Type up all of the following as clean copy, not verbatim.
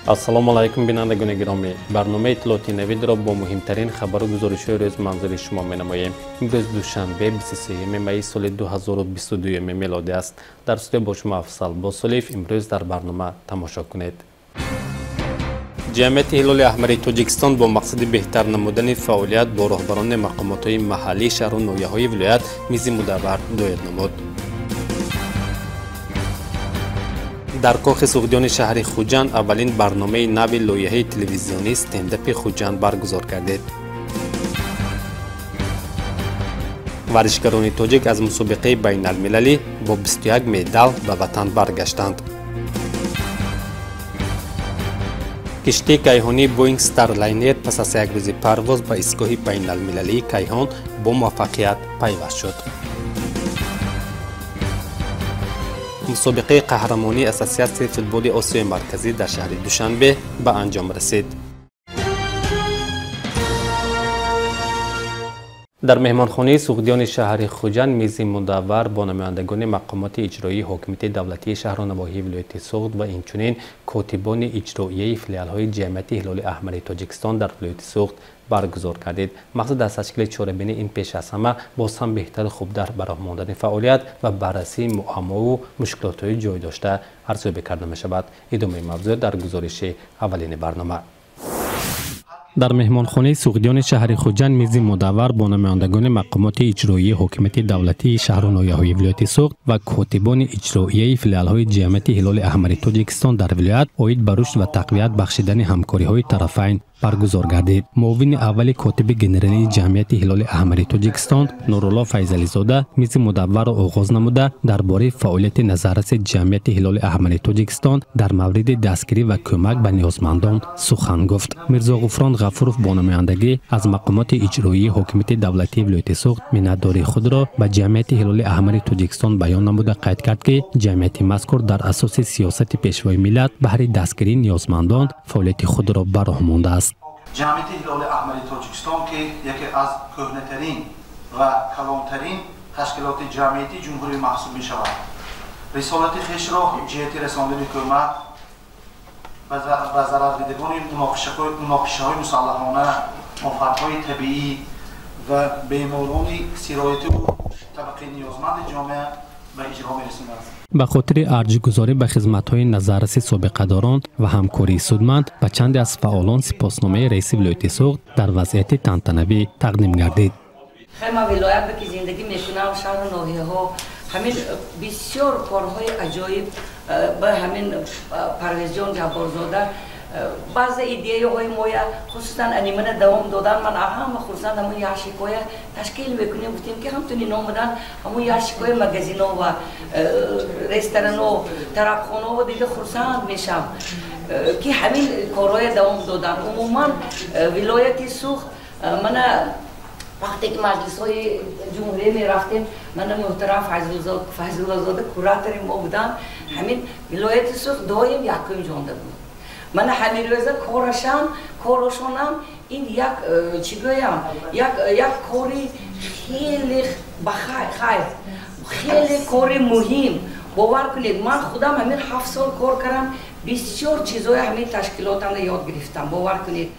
السلام علیکم بینندگان گرامی. برنامه اطلاعاتی نوید را با مهمترین خبر و گزارش‌های روز منظور شما می‌نماییم. امروز دوشنبه 23 می سال 2022 میلادی است. در استودیو با شما افضل با سلیف امروز در برنامه تماشا کنید. جمعیت هلال احمر تاجیکستان با مقصد بهتر نمودن فعالیت با رهبران مقامات‌های محلی شهر و ناحیه‌های ولایت میز مدور دوید نمود. در کاخ سوغدیان شهر خوجند اولین برنامه نو لایحه تلویزیونی استنداپ خوجند برگزار گردید. ورزشکاران تاجیک از مسابقه بین المللی با 21 مدال به وطن برگشتند. کشتی کیهانی بوینگ ستارلاینر پس از یک روز پرواز به ایستگاه بین المللی کیهان با موفقیت پیوست شد. مسابقه قهرمانی اساسیاسیون فوتبال آسیای مرکزی در شهر دوشنبه به انجام رسید. در مهمانخانه سوغدیان شهر خوجند میز مدور با نمایندگان مقامات اجرایی حاکمیت دولتی شهر و نواحی ولایت سوغد و اینچنین کاتبان اجرایی فیلال‌های جمعیت هلال احمر تاجیکستان در ولایت سوغد برگزار کردید. مقصد از تشکیل چاره‌بینی این پیش از همه باز هم بهتر خوب در براه ماندن فعالیت و بررسی معما و مشکلات جای داشته ارزیابی کرده می شود. ادامه موضوع در گزارش اولین برنامه. در مهمانخانه سوغدیان شهر خوجند میز مدور با نمایندگان مقامات اجرایی حاکمیت دولتی شهر و ناحیه‌های ولایت سوغد و کاتبان اجرایی فیلال‌های جمعیت هلال احمر تاجیکستان در ولایت اید به رشد و تقویت بخشیدن همکاری‌های طرفین برگزار گردید. معاون اول کاتب گنرالی جمعیت هلال احمر تاجیکستان نورالله فیضلی زاده میز مدور را آغاز نموده درباره فعالیت نظارت جمعیت هلال احمر تاجیکستان در مورد دستگیری و کمک به نیازمندان سخن گفت. میرزا غفران غفورов با نمایندگی از مقامات اجرایی حاکمیت دولتی ولایت سوغد منتداری خود را به جمعیت هلال احمر تاجیکستان بیان نموده قید کرد که جمعیت مذکور در اساس سیاست پیشوای ملت بهر دستگیری نیازمندان فعالیت خود را براه مانده است. جمعیت هلال احمر تاجیکستان که یکی از کهنه‌ترین و کلانترین تشکیلات جمعیتی جمهوری محسوب می شود. رسالت خویش را جهت رساندن کمک و ضرردیدگان مناقشه‌های مسلحانه، آفت‌های طبیعی و بیماران سرایتی و طبقه نیازمند جامعه به اجرا می‌رسانده است. به خاطر ارجاگذاری به خدمت‌های نظارت سابقه داران و همکاری سودمند به چند از فعالان سپاسنامه رئیس ولایت سوغد در وضعیت تنتنوی تقدیم گردید. خیمه ولایت که زندگی میکنم شهر و ناحیه‌ها همین بسیار کارهای عجایب به همین پرویز جان جبارزاده بعض ایده های مویا خصوصا انیمه دوام دادن من اهم خصوصا همون یاشیکوی تشکیل میکنیم گفتیم که همتونی نامدن همون یاشیکوی مگزینو و رستوران و ترقخانه و دیگه خصوصا میشم که همین کارهای دوام دادن. عموما ولایت سوغد من وقتی که مجلس های جمهوری می رفتیم من محترم فیض‌الله زاده کوراتور ما بودم همین ولایت سوغد دایم یکم جانده بود. من همین روزه کارشانم این یک چی گویم یک کاری خیلی بخیر خیلی کاری مهم باور کنید من خودم همین 7 سال کار کردم بسیار چیزای همین تشکیلاتم را یاد گرفتم باور کنید.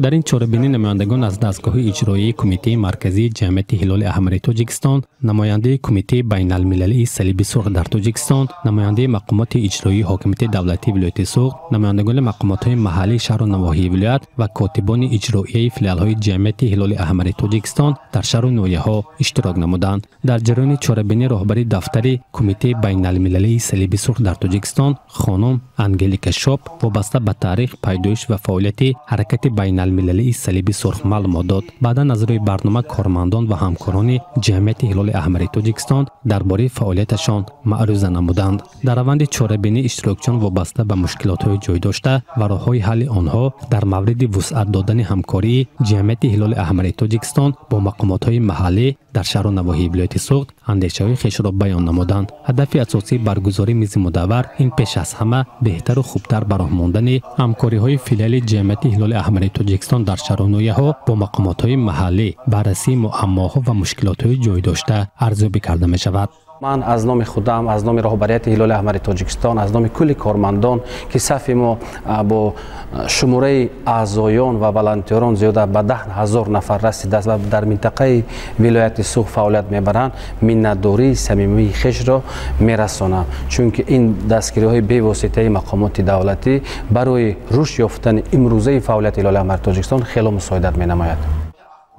در این چاره‌بینی نمایندگان از دستگاه اجرایی کمیته مرکزی جمعیت هلال احمر تاجیکستان، نماینده کمیته بین المللی صلیب سرخ در تاجیکستان، نماینده مقامات اجرایی حاکمیت دولتی ولایت سوغد، نمایندگان مقامات‌های محلی شهر و نواحی ولایت و کاتبان اجرایی فیلال‌های جمعیت هلال احمر تاجیکستان در شهر و ناحیه‌ها اشتراک نمودند. در جریان چاره‌بینی راهبری دفتر کمیته بین المللی صلیب سرخ در تاجیکستان، خانم انگلیکا شاپ وابسته به تاریخ پیدایش و فعالیت حرکت بین المللی صلیب سرخ معلومات داد. بعد از روی برنامه کارمندان و همکاران جمعیت هلال احمر تاجیکستان درباره فعالیتشان معروضه نمودند. در روند چاره‌بینی اشتراکچیان وابسته به مشکلات جای داشته و راه‌های حل آنها در مورد وسعت دادن همکاری جمعیت هلال احمر تاجیکستان با مقامات‌های محلی در شهر و نواحی ولایت سوغد اندیشه‌های خویش را بیان نمودند. هدف اساسی برگزاری میز مدور این پیش از همه بهتر و خوبتر براه ماندن همکاری‌های فیلال جمعیت هلال احمر تاجیکستان در شهر و ناحیه‌ها با مقامات‌های محلی بررسی معماها و مشکلات جای داشته ارزیابی کرده می‌شود. من از نام خودم، از نام رهبریت هلال احمر تاجیکستان، از نام کل کارمندان که صف ما با شماره اعضایان و والنتیران زیاده به 10,000 نفر رسیده است و در منطقه ولایت سوخ فعالیت میبرند، منتداری صمیمی خویش را میرسانم، چون که این دستگیری های بی واسطه مقامات دولتی برای رشد یافتن امروزه فعالیت هلال احمر تاجیکستان خیلی مساعدت مینماید.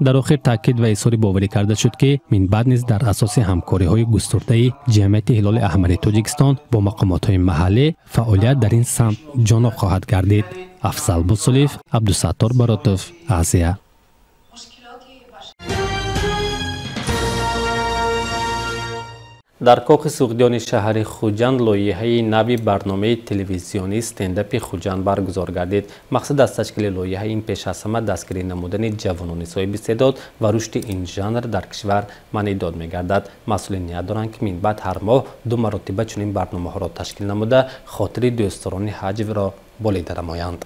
در آخر تاکید و اظهار باوری کرده شد که من بعد نیز در اساس همکاری های گسترده جمعیت هلال احمر تاجیکستان با مقامات های محلی فعالیت در این سمت جانب خواهد گردید. افضل بوسلیف، عبدالستار براتوف، آسیا. در کاخ سوقدیان شهر خوجند لایحه نوی برنامه تلویزیونی استنداپ خوجند برگزار گردید. مقصد از تشکیل لایحه این پیش از همه دستگیری نمودن جوانان صاحب استعداد و رشد این ژانر در کشور معنیداد می‌گردد. مسئولین نیت دارند که من بعد هر ماه 2 مرتبه چنین برنامه‌ها را تشکیل نموده خاطر دوستداران حج را بالیده نمایند.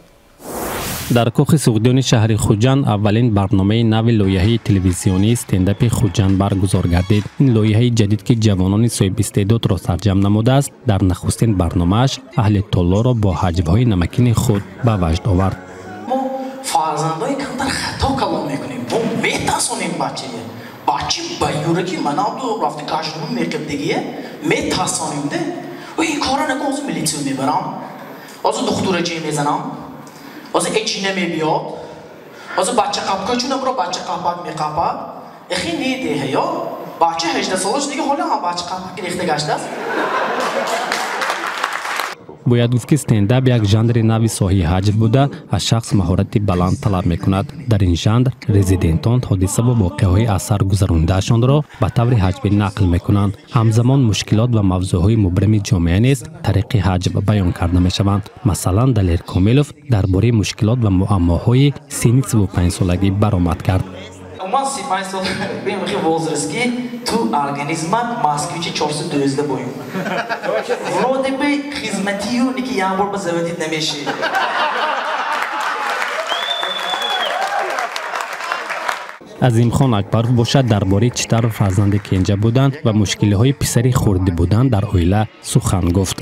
در کاخ سوقدیان شهر خوجند اولین برنامه نو لایحه تلویزیونی استنداپ خوجند برگزار گردید. این لایحه جدید که جوانان صاحب استعداد را سرجم نموده است، در نخستین برنامه‌اش اهل طلا را با حجب‌های نمکین خود به وجد آورد. ما فرزندای کمتر خطا کلام میکنیم، ما میترسونیم بچه با یورکی منابدو رفته کاشتون میکردگیه میترسونیم ده و این کارا نکن از میلیتیون میبرم، از دکتر جی میزنم، از هیچی نمیبیاد، از بچه قبکا چون برو بچه قبک میقبد اخی نیده یا بچه 18 سالش دیگه حالا هم بچه قبک ریخته گشته است. باید گفت که استنداپ یک ژانر نوی ساحه حجب بوده از شخص مهارتی بلند طلب میکند. در این ژانر رزیدنتان حادثه و واقعه‌های اثر گذرانده‌شان را به طور حجبی نقل میکنند. همزمان مشکلات و موضوعهای مبرم جامعه نیز طریق حجب بیان کرده میشوند. مثلا دلیر کامیلوف درباره مشکلات و معماهای سن 35 سالگی برآمد کرد. من 35 سال بیم خیلی возрастки تو организмат москвичи 412 боим. Вроде бы хизматию ники я бор заводить немеши. عظیم خان اکبرов باشد درباره چطور فرزند کنجه بودند و مشکل‌های پسری خورده بودند در عائله سخن گفت.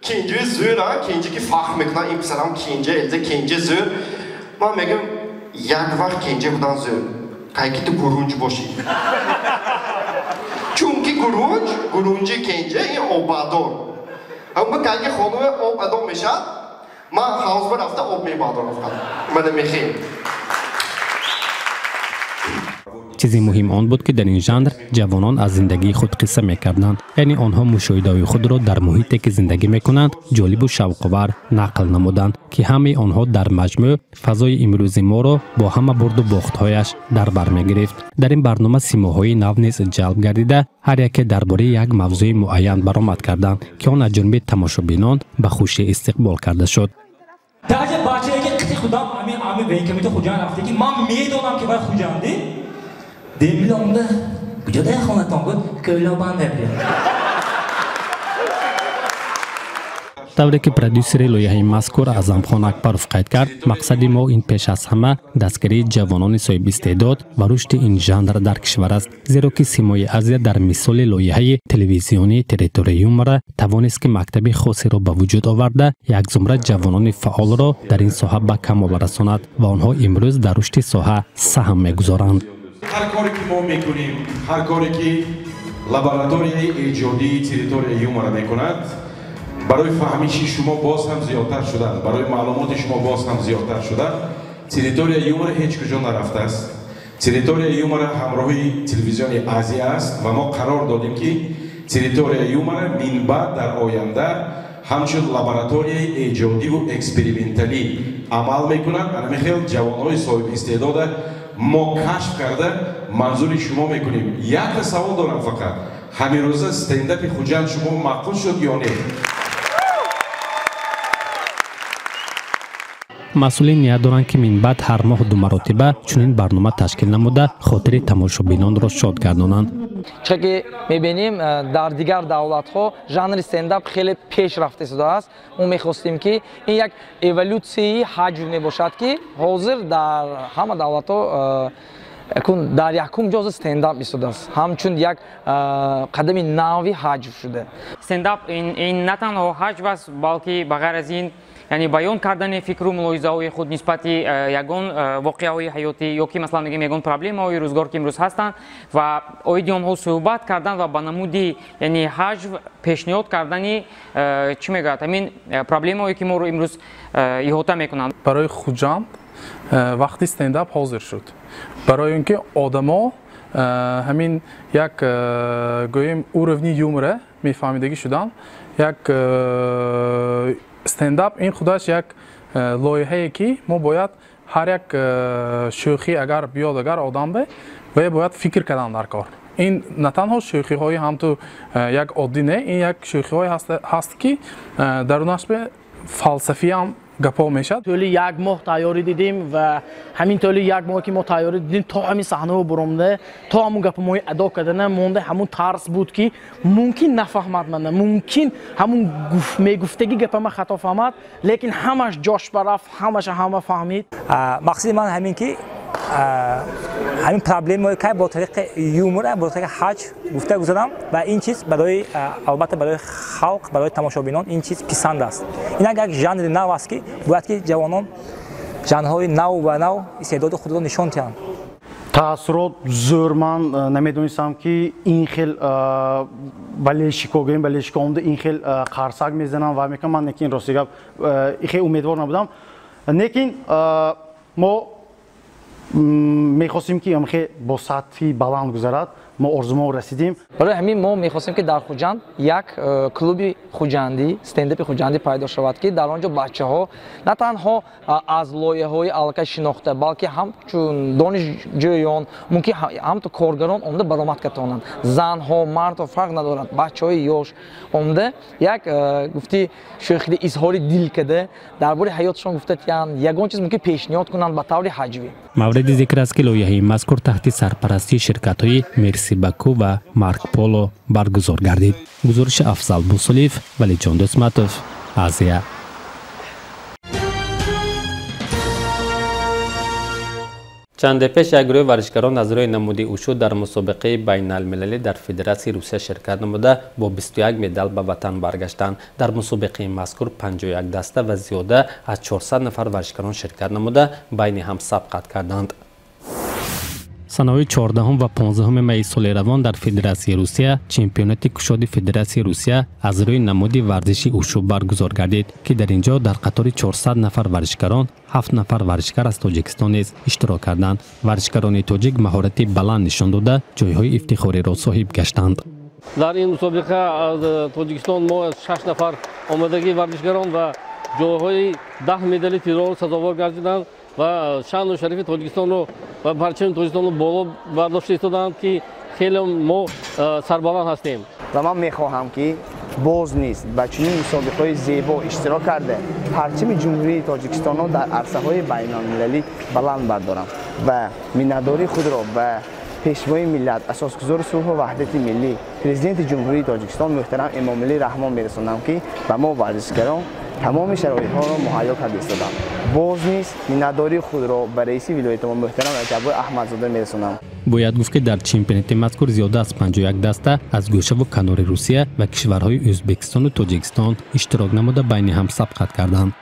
کنجه زور کنجه که فخر میکنن این پسرم کنجه زور من میگم یک وقت کنجه بودن زور که تو گرونج باشی چون که گرونج کنجه این آبادار اما که خانوم آبادار میشد من حوض برفته آب میبادار من میخیم. چیزی مهم آن بود که در این ژانر جوانان از زندگی خود قصه میکردند، یعنی آنها مشاهده خود را در محیطی که زندگی میکنند جالب و شوق‌آور نقل نمودند که همه آنها در مجموع فضای امروزی ما را با همه برد و باخت‌هایش در بر میگرفت. در این برنامه سیماهای نو نیز جلب گردیده هر یک درباره یک موضوع معین برآمد کردند که آن از جانب تماشابینان به خوشی استقبال کرده شد. در بچه‌ای که قطعی خودم همین به این کمیته خوجند رفته که من میدونم که باید خوجندی دمیلامده کجا ده خانتان بود که اولا بند نبرید. طوری که پرودیوسر لایحه مذکور اعظم خان اکبرov قید کرد، مقصد ما این پیش از همه دستگیری جوانان صاحب استعداد و رشد این ژانر در کشور است، زیرا که سیمای ازیا در مثال لایحه تلویزیونی تریتوریوم را توانست که مکتب خاصی را به وجود آورده یک زمره جوانان فعال را در این ساحه به کمال رساند و آنها امروز در رشد ساحه سهم میگذارند. هر کاری که ما میکنیم، هر کاری که لابراتوری ایجادی تریتوریوم را میکند، برای فهمیش شما باز هم زیادتر شده، برای معلومات شما باز هم زیادتر شده. تریتوریوم را هیچ کجا نرفته است. تریتوریوم را همراهی تلویزیون آزیا است و ما قرار دادیم که تریتوریوم را من بعد در آینده همچون لابراتوری ایجادی و اکسپریمنتالی عمل میکنند. انا خیلی جوانای صاحب استعداد ما کشف کرده منظور شما میکنیم. یک سوال دارم فقط، همین روزه استنداپ خوجند شما معقول شد یا نه؟ مسئولین نیت دارند که من بعد هر ماه 2 مرتبه چنین برنامه تشکیل نموده خاطر تماشابینان را شاد گردانند. چون که میبینیم در دیگر دولت ها ژانر استنداپ خیلی پیش رفته شده است. ما میخواستیم که این یک اِوولوسی حجم می باشد که حاضر در همه دولت ها дар якум ҷоз стендап истодааст. Ҳамчун як қадами нави ҳаҷв шуда. Стендап ин на танҳо ҳаҷв аст, балки ба ғайр аз ин яъне баён кардани фикру мулоҳизаҳои худ нисбати ягон воқеаҳои ҳаётӣ ё ки маслан мегӯем ягон проблемаҳои рӯзгор ки имрӯз ҳастанд ва оиди онҳо суҳбат кардан ва ба намуди яъне ҳаҷв пешниҳод кардани чӣ мегӯяд ҳамин проблемаҳое ки моро имрӯз иҳота мекунанд. Барои хуҷанд вақти стендап ҳозир шуд. Барои он ки одамо ҳамин як гӯем уровни юмора мефаҳмидагӣ шудан. Як стендап ин худаш як лоиҳае ки мо бояд ҳар як шӯхӣ агар биёд агар одам бе вае бояд фикр кардан дар кор. Ин на танҳо шӯхиҳои ҳамту як оддӣ не, ин як шӯхиҳое ҳаст ки дарунаш бе фалсафиам гапо мешад. Толи як моҳ тайёрӣ дидем ва ҳамин толи як моҳе ки мо тайёрӣ дидем то ҳамин саҳнаҳо буромда, то ҳамун гапамои адо кардана монда, ҳамун тарс буд ки мумкин нафаҳмад мана, мумкин ҳамун мегуфтаги гапама хато фаҳмад, лекин ҳамаш ҷош барафт, ҳамаша ҳама фаҳмид. Мақсади ман ҳамин ки ҳамин проблемаҳое ки бо тариқи юмора, бо тариқи ҳаҷ гуфта гузарам ва ин чиз барои албатта барои халқ, барои тамошобинон ин чиз писанд аст. Ин як жанри нав аст ки бояд ки ҷавонон жанрҳои нав ва нав истеъдоди худро нишон диҳанд. Таъссурот зӯр ман намедонистам ки ин хел ба лешико гӯем ба лешико омда ин хел қарсак мезанам ва мекунам. Ман некин рости гап хел умедвор набудам. Лекин мо мехостем ки амхе бо сатҳи баланд гузарад. Мо орзумо расидем. Барои ҳамин мо мехостем ки дар Хуҷанд як клуби хуҷандӣ, стендапи хуҷандӣ пайдо шавад ки дар онҷо бачаҳо на танҳо аз лоиҳаҳои аллакай шинохта, балки ҳамчун донишҷӯён, мумкин ҳамто коргарон омда баромад катонанд. Занҳо, мардҳо фарқ надорад, бачаҳои ёш омда як гуфти шӯхида изҳори дил када дар бори ҳаётшон гуфтатиянд, ягон чиз мумкин пешниҳод кунанд ба таври ҳаҷвӣ. мавриди зикр аст ки лоиҳаи мазкур таҳти сарпарастии ширкатҳои Мерси Баку ва Марк Поло баргузор гардид. гузориши Афзал Бусулиев, Валиҷон Дусматов, Азия. чанде пеш як гурӯҳи варзишгарон аз рӯи намуди ушу дар мусобиқаи байналмилалӣ дар Федератсияи Русия ширкат намуда бо 21 медал ба ватан баргаштанд. Дар мусобиқаи мазкур 51 даста ва зиёда аз 400 нафар варзишгарон ширкат намуда байни ҳам сабқат карданд. санаҳои 14 ва 15 майи соли равон дар Федератсияи Русия чемпионати кушоди Федератсияи Русия аз рӯи намуди варзиши ушу баргузор гардид ки дар ин ҷо дар қатори 400 нафар варзишгарон 7 нафар варзишгар аз Тоҷикистон низ иштирок карданд. Варзишгарони тоҷик маҳорати баланд нишон дода ҷойҳои ифтихориро соҳиб гаштанд. дар ин мусобиқа аз Тоҷикистон мо 6 нафар омадагии варзишгарон ва ҷойҳои 10 медали тиллоро сазовор гардиданд ва шаъну шарифи Тоҷикистонро ва парчами Тоҷикистонро боло бардошта истоданд ки хеле мо сарбаланд ҳастем. ва ман мехоҳам ки боз низ ба чунин мусобиқаҳои зебо иштирок карда парчами ҷумҳурии Тоҷикистонро дар арсаҳои байналмилалӣ баланд бардорам ва миннатдории худро ба пешвои миллат, асосгузори сулҳу ваҳдати миллӣ, президенти ҷумҳурии Тоҷикистон муҳтарам Эмомалӣ Раҳмон мерасонам ки ба мо варзишгарон тамоми шароитҳоро муҳайё карда истодам. боз низ миннатдории худро ба раиси вилояти мо муҳтарам Раҷаббой Аҳмадзода мерасонам. бояд гуфт ки дар чемпионати мазкур зиёда аз 51 даста аз гӯшаву канори Русия ва кишварҳои Ӯзбекистону Тоҷикистон иштирок намуда байни ҳам сабқат карданд.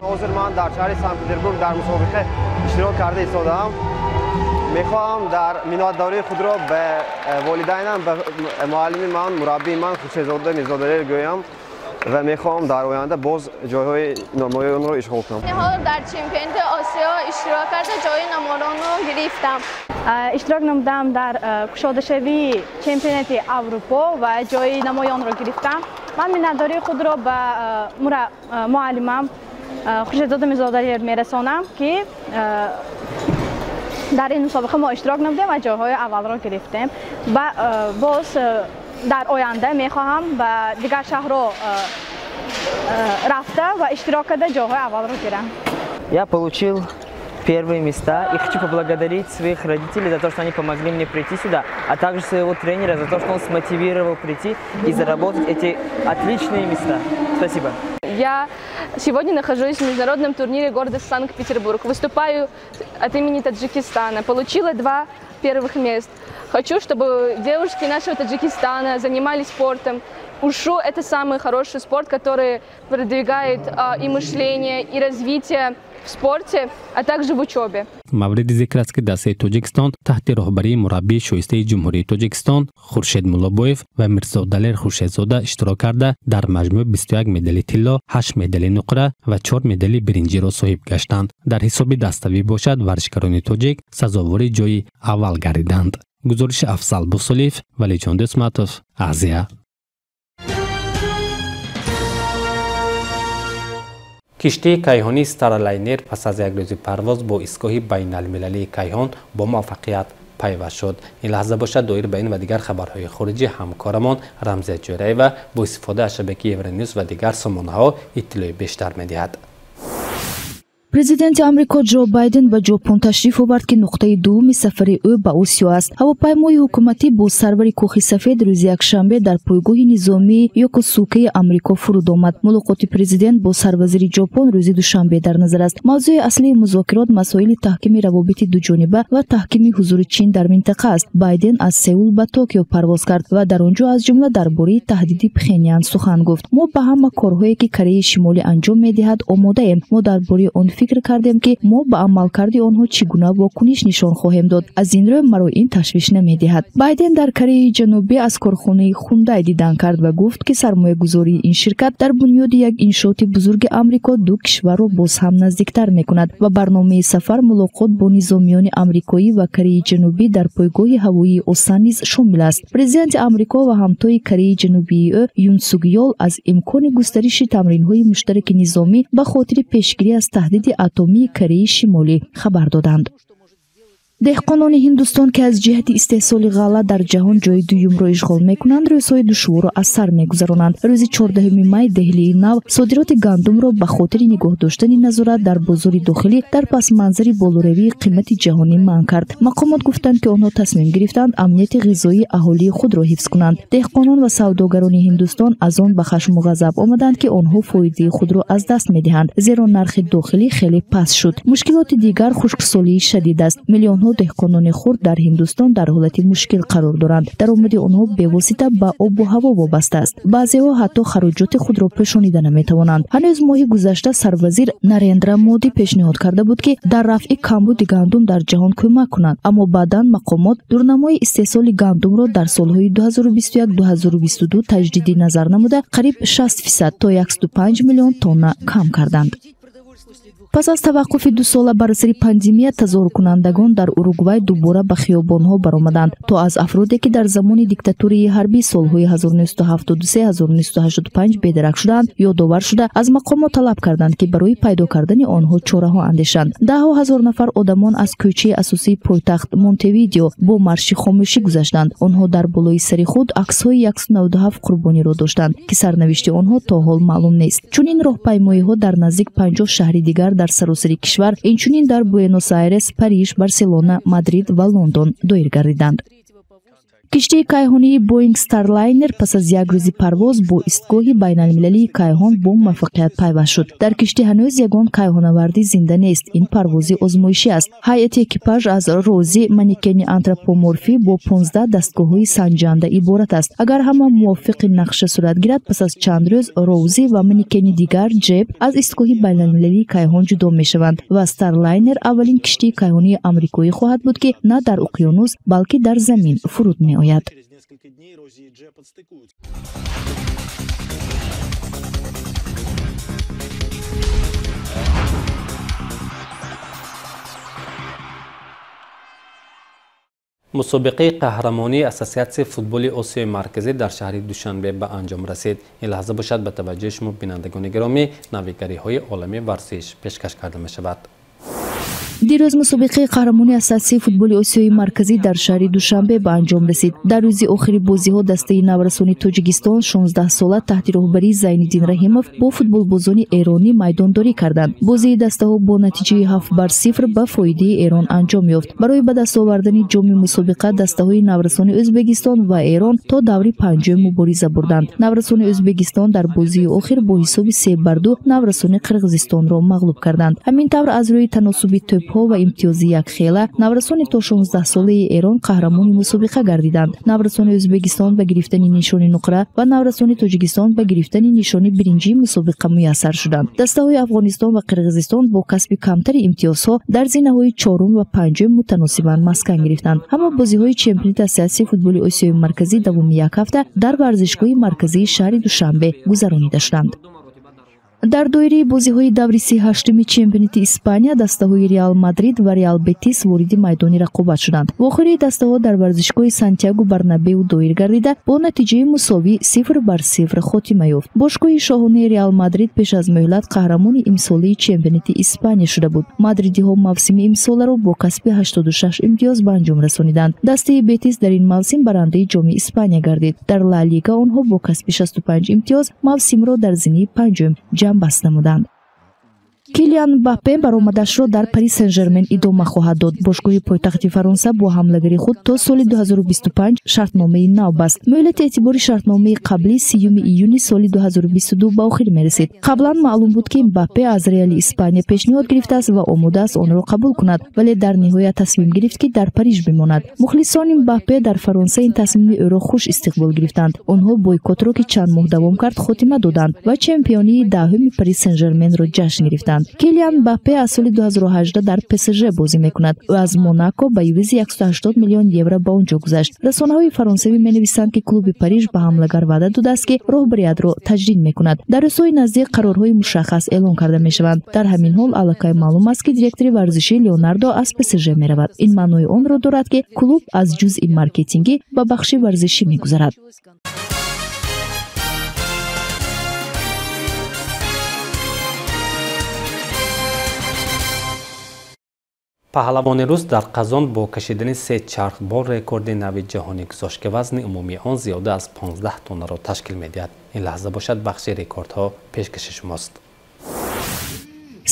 ҳозир ман дар шаҳри Санкт-Петербург дар мусобиқа иштирок карда истодаам. мехоҳам дар миннатдории худро ба волидайнам, ба муаллими ман, мураббии ман Хушезода Мирзодарер гӯям ва мехоҳам дар оянда боз ҷойҳои номоёнро ишғол кунам. дар чемпионати Осиё иштирок карда ҷойи номоёнро гирифтам. иштирок намудам дар кушодашавии чемпионати Аврупо ва ҷойи намоёнро гирифтам. ман миннатдории худро ба муаллимам Хушезода Мирзодарер мерасонам ки дар ин мусобиқа мо иштирок намудем ва ҷойҳои аввалро гирифтем. ва боз дар оянда мехоҳам ба дигар шаҳрҳо рафта ва иштирок карда ҷойҳои аввалро гирам. Я получил первые места и хочу поблагодарить своих родителей за то, что они помогли мне прийти сюда, а также своего тренера за то, что он смотивировал прийти и заработать эти отличные места. Спасибо. Я сегодня нахожусь в международном турнире города Санкт-Петербург. Выступаю от имени Таджикистана. Получила 2 первых мест. Хочу, чтобы девушки нашего Таджикистана занимались спортом. Ушу – это самый хороший спорт, который продвигает и мышление, и развитие в спорте, а также в учебе. مورد ذکر است که دسته تاجیکستان تحت رهبری مربی شایسته جمهوری تاجیکستان خورشید مولابویف و میرزا دلیر خورشیدزاده اشتراک کرده در مجموع 21 مدال طلا، 8 مدال نقره و 4 مدال برنجی را صاحب گشتند. در حساب دستاوی باشد ورزشکاران تاجیک سزاوار جای اول گردیدند. گزارش افضل بوسلیف ولی جان دسمتوف ازیا. کشتی کیهانی ستارلاینر پس از یک روز پرواز با ایستگاه بین المللی کیهان با موفقیت پیوست شد. این لحظه باشد دایر به این و دیگر خبرهای خارجی همکارمان رمزی جوری و با استفاده از شبکه اورنیوز و دیگر سامانه‌ها اطلاع بیشتر می‌دهد. президенти амрико ҷо байден ба ҷопон ташриф овард ки нуқтаи дуввуми сафари ӯ ба осиё аст. ҳавопаймои ҳукуматӣ бо сарвари кӯхи сафед рӯзи якшанбе дар пойгоҳи низомии Йокосукаи амрико фуруд омад. мулоқоти президент бо сарвазири ҷопон рӯзи душанбе дар назар аст. мавзӯи аслии музокирот масоили таҳкими равобити дуҷониба ва таҳкими ҳузури чин дар минтақа аст. байден аз Сеул ба Токио парвоз кард ва дар он ҷо аз ҷумла дар бораи таҳдиди Пхеньян сухан гуфт. мо ба ҳама корҳое ки Кореяи Шимолӣ анҷом медиҳад омодаем. мо дар бораи он фикр кардем ки мо ба амалкарди онҳо чӣ гуна вокуниш нишон хоҳем дод. аз ин рӯ маро ин ташвиш намедиҳад. байден дар Кореяи Ҷанубӣ аз корхонаи Хундай дидан кард ва гуфт ки сармоягузории ин ширкат дар бунёди як иншооти бузурги Амрико ду кишварро боз ҳам наздиктар мекунад ва барномаи сафар мулоқот бо низомиёни амрикоӣ ва Кореяи Ҷанубӣ дар пойгоҳи ҳавоии Осан низ шомил аст. президенти Амрико ва ҳамтои Кореяи Ҷанубии ӯ Юн Сук Ёл аз имкони густариши тамринҳои муштараки низомӣ ба хотири пешгирӣ аз таҳдиди атомии Кореяи Шимолӣ хабар доданд. деҳқонони ҳиндустон ки аз ҷиҳати истеҳсоли ғалла дар ҷаҳон ҷойи дуюмро ишғол мекунанд рӯзҳои душворро аз сар мегузаронанд. рӯзи 14 май деҳлии нав содироти гандумро ба хотири нигоҳ доштани назорат дар бозори дохилӣ дар пасманзари болоравии қимати ҷаҳонӣ манъ кард. мақомот гуфтанд ки онҳо тасмим гирифтанд амнияти ғизоии аҳолии худро ҳифз кунанд. деҳқонон ва савдогарони ҳиндустон аз он ба хашму ғазаб омаданд ки онҳо фоидаи худро аз даст медиҳанд, зеро нархи дохилӣ хеле паст шуд. мушкилоти дигар хушксолии шадид аст. миллионҳо деҳқонони хурд дар ҳиндустон дар ҳолати мушкил қарор доранд. даромади онҳо бевосита ба обу ҳаво вобаста аст. баъзеҳо ҳатто хароҷоти худро пӯшонида наметавонанд. ҳанӯз моҳи гузашта сарвазир Нарендра Модӣ пешниҳод карда буд ки дар рафъи камбуди гандум дар ҷаҳон кӯмак кунанд, аммо баъдан мақомот дурнамои истеҳсоли гандумро дар солҳои 2021-2022 таҷдиди назар намуда қариб 60% то 105 миллион тонна кам карданд. пас аз таваққуфи 2 сола бар асри пандемия тазоҳуркунандагон дар Уругвай дубора ба хиёбонҳо баромаданд, то аз афроде ки дар замони диктатураи ҳарбӣ солҳои 1973-1985 бедарак шуданд ёдовар шуда аз мақомот талаб карданд ки барои пайдо кардани онҳо чораҳо андешанд. даҳҳо ҳазор нафар одамон аз кӯчаи асосии пойтахт Монтевидео бо марши хомӯшӣ гузаштанд. онҳо дар болои сари худ аксҳои 197 қурбониро доштанд ки сарнавишти онҳо то ҳол маълум нест. чунин роҳпаймоиҳо дар наздик 50 шаҳри дигар дар саросари кишвар, инчунин дар Буэнос-Айрес, Париж, Барселона, Мадрид ва Лондон доир гардиданд. киштии кайҳонии Boeing Starliner пас аз як рӯзи парвоз бо истгоҳи байналмилалии Кайҳон бо муваффақият пайваст шуд. дар киштӣ ҳанӯз ягон кайҳонаварди зинда нест. ин парвози озмоишӣ аст. ҳайати экипаж аз рози манекени антропоморфӣ бо 15 дастгоҳҳои санҷанда иборат аст. агар ҳама мувофиқи нақша сурат гирад, пас аз чанд рӯз рози ва манекени дигар Ҷеб аз истгоҳи байналмилалии Кайҳон ҷудо мешаванд ва Starliner аввалин киштии кайҳонии амрикоӣ хоҳад буд ки на дар уқёнус, балки дар замин фуруд меояд. مسابقه قهرمانی اساسیاسیون فوتبال آسیای مرکزی در شهر دوشنبه به انجام رسید. این لحظه باشد به توجه شما بینندگان گرامی نویگری های عالمی ورزش پیشکش کرده می شود. دیروز مسابقه قهرمانی اساسی فوتبال آسیای مرکزی در شهر دوشنبه به انجام رسید. در روز آخر بازی‌ها دسته نورسانی تاجیکستان 16 ساله تحت راهبری زین‌الدین رحیمов با فوتبالبازان ایرانی میدانداری کردند. بازی دسته‌ها با نتیجه 7-0 به فایده ایران انجام یافت. برای به دست آوردن جام مسابقه دسته‌های نورسانی ازبکستان و ایران تا دوره پنجم مبارزه بردند. نورسان ازبکستان در بازی آخر با حساب 3-2 نورسان قرقیزستان را مغلوب کردند. همین طور از روی تناسب توپ‌ها و امتیاز یک خیله نورسان تا 16 ساله ایران قهرمان مسابقه گردیدند. نورسان ازبکستان به گرفتن نشان نقره و نورسان تاجیکستان به گرفتن نشان برنجی مسابقه میسر شدند. دسته‌های افغانستان و قرقیزستان با کسب کمتر امتیازها در زینه‌های چهارم و پنجم متناسباً مسکن گرفتند. اما بازی‌های چمپیونات اسیای فوتبال آسیای مرکزی دوم یک هفته در ورزشگاه مرکزی شهر دوشنبه گذرانیده شدند. در دایره بازی‌های دوره 38 چمپیونات اسپانیا دسته‌های ریال مادرید و ریال بتیس وارد میدان رقابت شدند. و آخر دسته‌ها در ورزشگاه سانتیاگو برنابئو دایر گردیده با نتیجه مساوی 0-0 خاتمه یافت. باشگاه شاهانه ریال مادرید پیش از مهلت قهرمان امساله چمپیونات اسپانیا شده بود. مادریدی‌ها موسم امسال را با کسب 86 امتیاز به انجام رسانیدند. دسته بتیس در این موسم برنده جام اسپانیا گردید. در لالیگا آنها با کسب 65 امتیاز موسم را در زمینه پنجم بسته نمودند. کیلیان مباپه برآمدش را در پاریس سن ژرمن ادامه خواهد داد. باشگاه پایتخت فرانسه با حمله‌گری خود تا سال 2025 شرطنامه نو بست. مهلت اعتباری شرطنامه قبلی 30 ایون سال 2022 به آخر میرسید. قبلا معلوم بود که مباپه از ریال اسپانیا پیشنهاد گرفته است و آماده است آن را قبول کند، ولی در نهایت تصمیم گرفت که در پاریس بماند. مخلصان مباپه در فرانسه این تصمیم او را خوش استقبال گرفتند. آنها بویکوت را که چند ماه دوام کرد خاتمه دادند و چمپیونی دهم پاریس سن ژرمن را جشن گرفتند. کیلیان مباپه از سال 2018 در PSG بازی میکند و از موناکو به عوض 180 میلیون یورو به آنجا گذشت. رسانه‌های فرانسوی می‌نویسند که کلوب پاریس به حمله‌گر وعده داده است که راهبریت را تجدید میکند. در روزهای نزدیک قرارهای مشخص اعلام کرده میشوند. در همین حال علاقه معلوم است که دیرکتور ورزشی لیوناردو از PSG میرود. این معنای آن را دارد که کلوب از جزء مارکتینگی به بخش ورزشی میگذرد. پهلوان روس در قزان با کشیدن 3 چرخبال رکورد نو جهانی گذاشت که وزن عمومی آن زیاده از 15 تن را تشکیل می‌دهد. این لحظه باشد بخش رکوردها پیشکش شماست.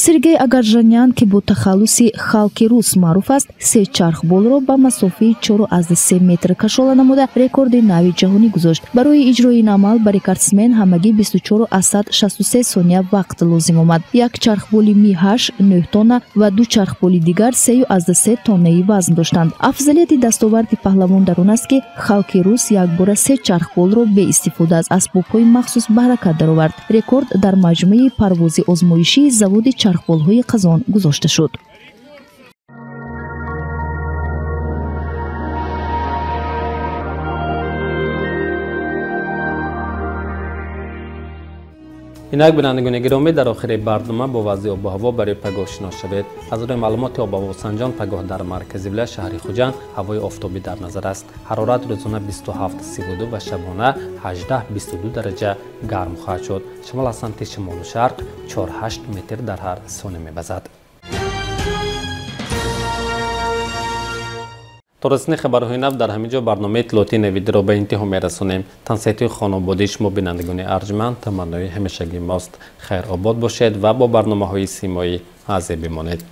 سرگей Агаджанян که با تخلص خالق روس معروف است 3 چرخبال را به مسافه 4.3 متر کشاله نموده رکورد نو جهانی گذاشت. برای اجرای این عمل به رکوردسمن همگی 24.63 ثانیه وقت لازم آمد. یک چرخبال میهش 9 تن و 2 چرخبال دیگر 3.3 تن وزن داشتند. افضلیت دستاورد پهلوان در آن است که خالق روس یک بار 3 چرخبال را به استفاده از اسباب‌های مخصوص به حرکت درآورد. رکورد در مجموعه پرواز آزمایشی زواد چرخبال‌های قزان گذاشته شد. اینک بینندگان گرامی در آخر برنامه با وضع آب و هوا برای پگاه آشنا شوید. از روی معلومات آب و هوا سنجان پگاه در مرکز ولایت شهر خوجند هوای آفتابی در نظر است. حرارت روزانه 27-32 و شبانه 18-22 درجه گرم خواهد شد. شمال از سمت شمال و شرق 4-8 متر در هر ثانیه می‌وزد. تا رسیدن خبرهای نو در همینجا برنامه اطلاعاتی نویده را به انتها می‌رسانیم. تنسیتی خانوادگی شما بینندگان ارجمند تمنای همیشگی ماست. خیر آباد باشید و با برنامه‌های سیمایی حاضر بمانید.